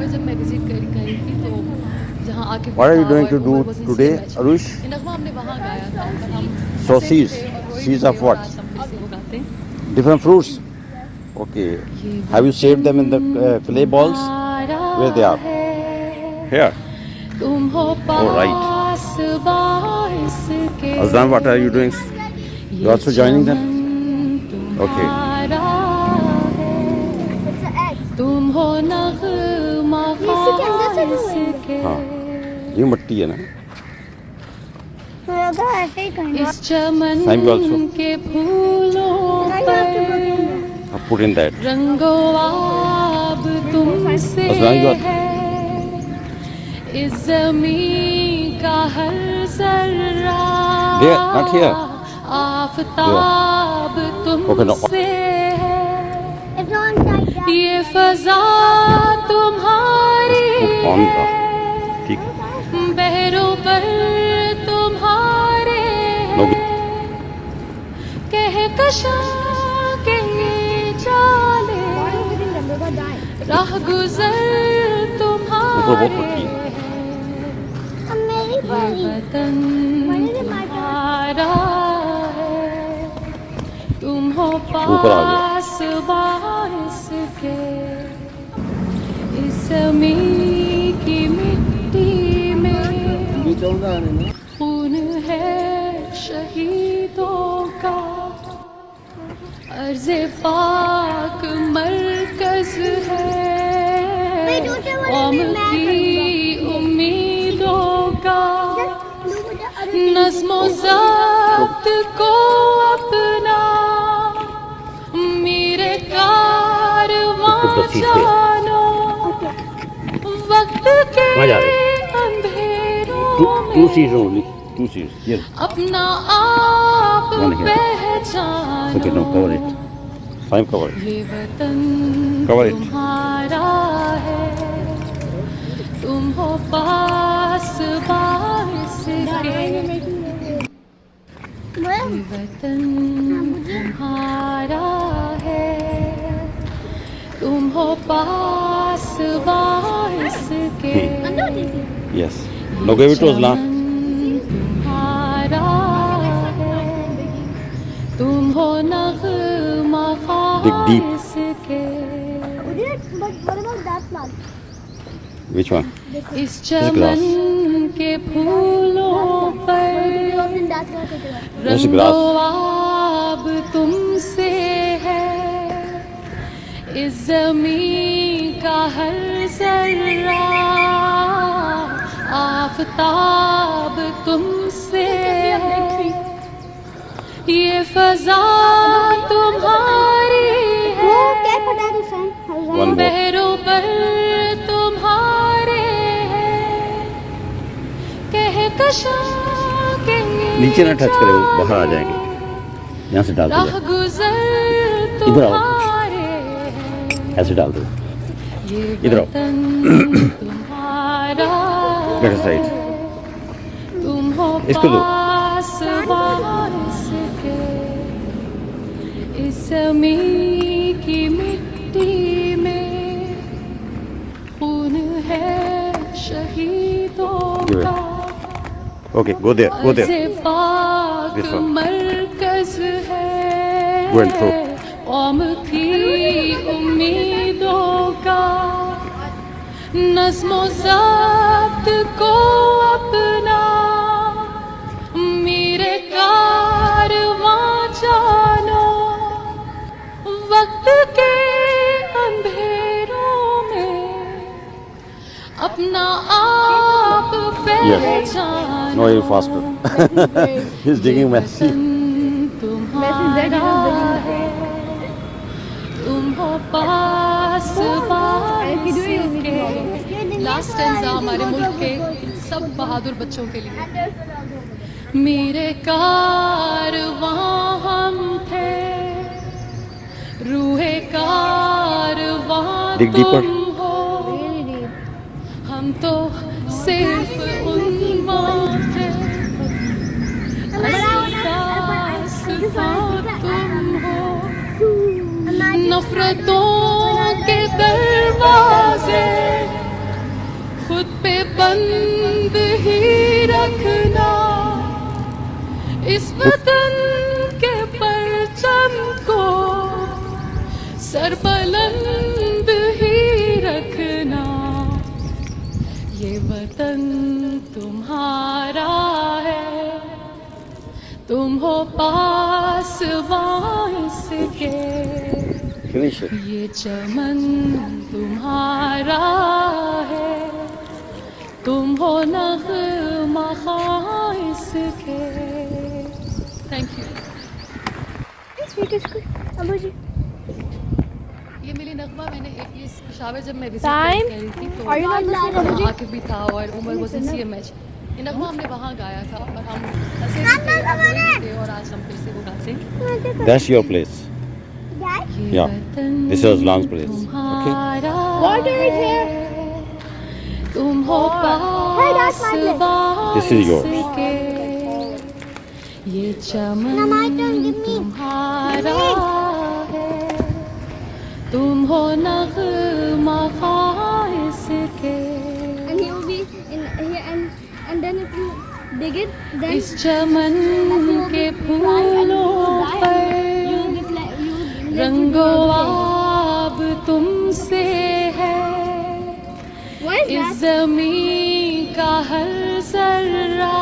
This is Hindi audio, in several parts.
में जब मैं विजिट करी थी तो जहाँ आके What are you going to do today, Arush? नगमा हमने वहाँ गाया था पर हम So हंसे भी seeds. थे और रोए Seeds भी of थे और what? आज हम फिर से वो गाते हैं। Different fruits. Okay. Have you saved them in the clay balls? Where they are? Here. तुम हो Oh, right. पास बारिश के Azlan, what are you doing? You also joining them? Okay. तुम हो नगमा खारिश के हाँ, ये मिट्टी है ना? इस चमन Thank you also. के फूलों पर I'll put in that. रंगो आब तुमसे Azlan, you are है इस ज़मीं का हर ज़र्रा there, not here. Aftab Okay, no. तुमसे है ये फ़ज़ा तुम्हारी Put on the. ठीक है. बहरों पर तुम्हारे No. कहकशां के ये जाले राह गुज़र ऊपर बहुत तुम्हारे मिट्टी है. ये वतन तुम्हारा है तुम हो ऊपर आ गया. पास बारिश के इस ज़मीं की मिट्टी में खून है शहीदों का अर्ज़े पाक मरकज़ है कौम की उम्मीदों का नज़्म व ज़ब्त को अपना मेरे कारवां जानो वक्त के अंधेरों Two seeds only. Two seeds. Here. अपना आप One here. पहचानो Okay, now cover it. Fine, cover it. ये वतन Cover it. तुम्हारा है तुम हो पास बारिश के ये वतन तुम्हारा है तुम हो पास बारिश के Yes. Now give it to Azlan. तुम्हारा है तुम हो नगमा Dig deep. खारिश के Which one? इस चमन के फूलों पर That's grass. रंगो आब तुमसे है इस ज़मीं का हर ज़र्रा आफ़ताब तुमसे है ये फ़ज़ा तुम्हारी है One more. बहरों पर तुम्हारे हैं कहकशां के नीचे ना टच करे, वो बाहर आ जाएंगे. यहाँ से डाल दो. राह गुज़र इधर आओ. तुम्हारे हैं ऐसे डाल दो. ये इधर आओ. वतन तुम्हारा Better side. तुम हो इसको दो. पास बारिश के इस ज़मीं की मिट्टी में खून है शहीदों Give it. का Okay, go there. Go there. अर्ज़े पाक This one. मरकज़ है Go and throw. कौम की उम्मीदों का नज़्म व ज़ब्त को अपना मेरे कारवां जानो वक्त के अंधेरों में अपना आप पहचानो No, you're faster. He's digging messy. तुम्हारा है तुम हो पास बारिश के लास्ट स्टैंजा हमारे मुल्क के सब बहादुर बच्चों के लिए मेरे कारवां हम थे रूहे कारवां Dig deeper. तुम हो हम तो सिर्फ उन्माद थे तुम हो नफरतों के दरवाजे बंद ही रखना, इस वतन के परचम को सरबुलंद ही रखना। ये वतन तुम्हारा है, तुम हो पासवां इसके। Finish it. ये चमन तुम्हारा है, तुम हो नग़्मा ख़्वाह इसके। Thank you. ये मिली नगमा मैंने एक इस पेशावर जब मैं विजिट कर रही थी तो आकिब भी था और उमर वो CMH। ये नगमा हमने वहाँ गाया था और हम हंसे भी थे और आज हम फिर से वो गाते हैं। That's your place. Yeah. This is Lan's place. Okay. Water is here. तुम हो पासवां This is yours. इसके। ये चमन तुम्हारा है, तुम हो नग़्मा ख़्वाह इसके। And he will be in here, and then if you dig it, then इस चमन के फूलों पर रंगो आब तुमसे है। what is इस that? ज़मीं का हर ज़र्रा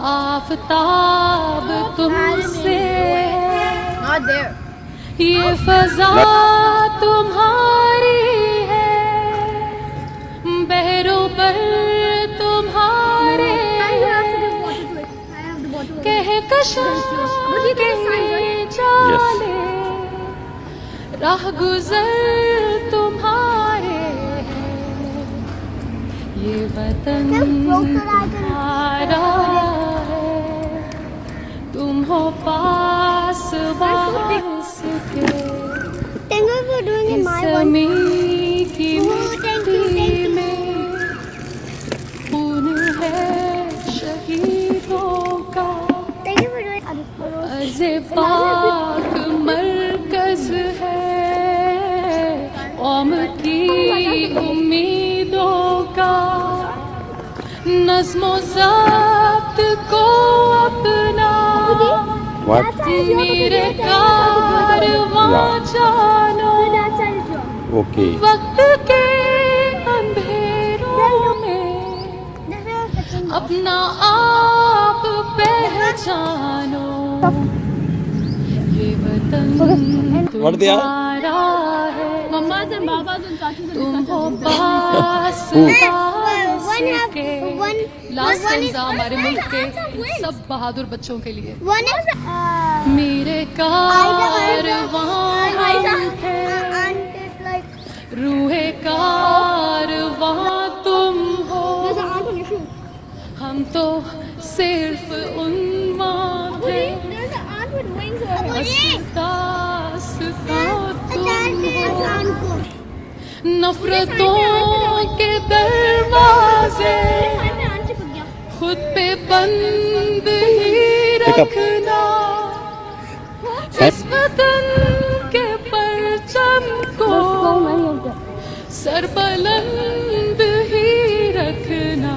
आफ़ताब तुमसे है। Not there. ये फ़ज़ा तुम्हारी है, बहरों पर तुम्हारे कहकशां के जाले राह गुज़र तुम्हारे हैं। ये वतन तुम्हारा है, तुम हो पासवां इसके। Thank you for doing it my way. ज़मीं की thank you, मिट्टी में खून है शहीदों का। Thank you for doing it. अर्ज़े पाक मरकज़ है कौम की उम्मीदों का। नज़्मो ज़ब्त को अपना What? मेरे कारवां जानो। Okay. वक्त के अंधेरों में अपना आप पहचानो। ये वतन What they are? तुम्हारा है, Mamas and babas and chachis तुम and हो cousins. पास के। one- last one is- stanza हमारे मुल्क के सब बहादुर बच्चों के लिए। One is मेरे कारवां है, रूहे कारवां तुम हो। there's an ant on your shoe. हम तो सिर्फ उन्वान थे, There's an ant with wings over it. दास्तां तुम There's हो। an ant. नफरतों के दरवाजे खुद पे बंद ही रखना, इस वतन के परचम को सरबुलंद ही रखना।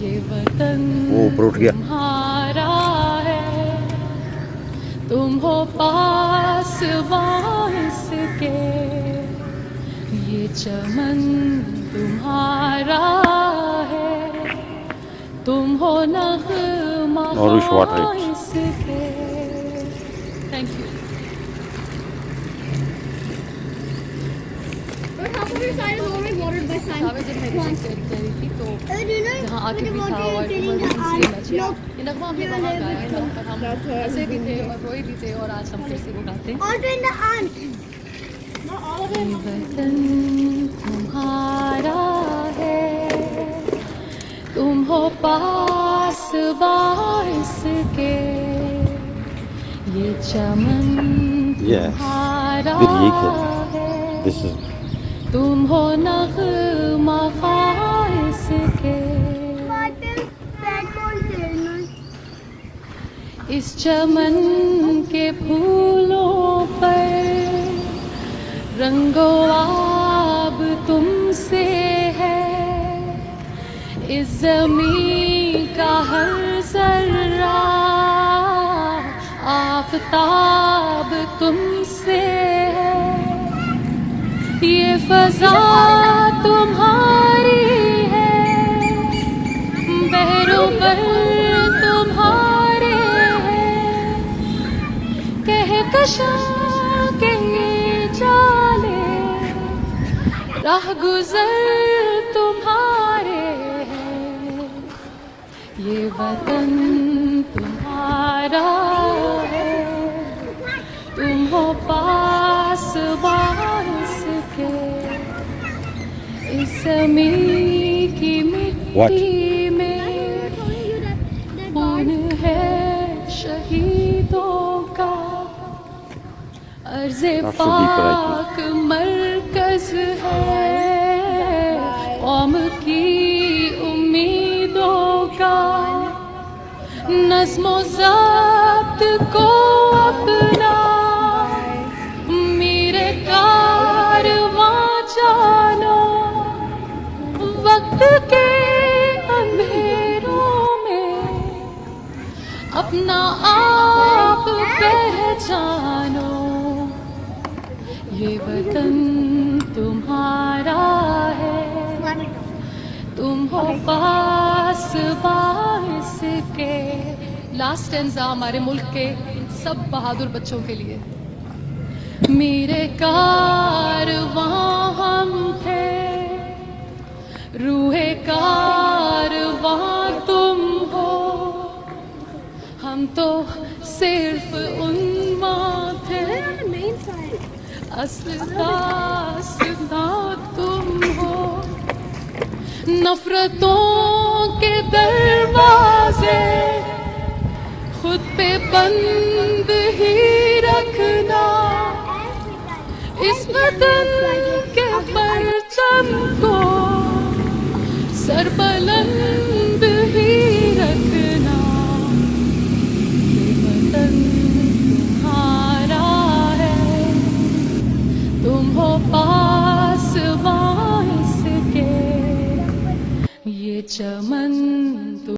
ये वतन वो ऊपर उठ गया। तुम्हारा है, तुम हो पासवां इसके। ये चमन तुम्हारा है, तुम हो नग़्मा Nourish water it. इसके। Thank you. But half of your side is already watered by sun. Save जब मैं विजिट कर रही थी तो Do you know जहाँ आके with the भी था water और you're filling उमर the भी ant? CMH। Look, ये नगमा हमने वहाँ गाया है और हम हंसे भी थे और रोए भी थे और आज हम फिर से वो गाते हैं। also in the ant. Not all of ये it. वतन तुम्हारा है, तुम हो पासवां इसके। ये चमन Yes. तुम्हारा फिर ये क्या? है, This is तुम हो नग़्मा ख़्वाह इसके। इस चमन के फूलों पर रंगो आब तुमसे इस ज़मीं का हर ज़र्रा आफ़ताब तुमसे है, ये फ़ज़ा तुम्हारी है, बहरों पर तुम्हारे हैं, कहकशां के जाले राह गुज़र तुम्हारे हैं, ये वतन तुम्हारा है, तुम हो पास के इस ज़मीं की मिट्टी में खून है शहीदों का, अर्ज़े पाक मरकज़ है कौम की उम्मीदों का, नज़्म-ओ ज़ब्त को अपना मेरे कारवां जानो, वक्त के अंधेरों में अपना आप पहचानो, ये वतन तुम्हारा है, तुम हो पास के। लास्ट स्टैंज़ा हमारे मुल्क के सब बहादुर बच्चों के लिए। मेरे कारवां हम थे, रूहे कारवां तुम हो, हम तो सिर्फ उन्माद थे, असल दास्तां तुम हो, नफरतों के दरवाजे खुद पे बंद ही रखना, इस वतन के परचम को सरबुलंद ही रखना, ये वतन तुम्हारा है, तुम हो पास के, ये चमन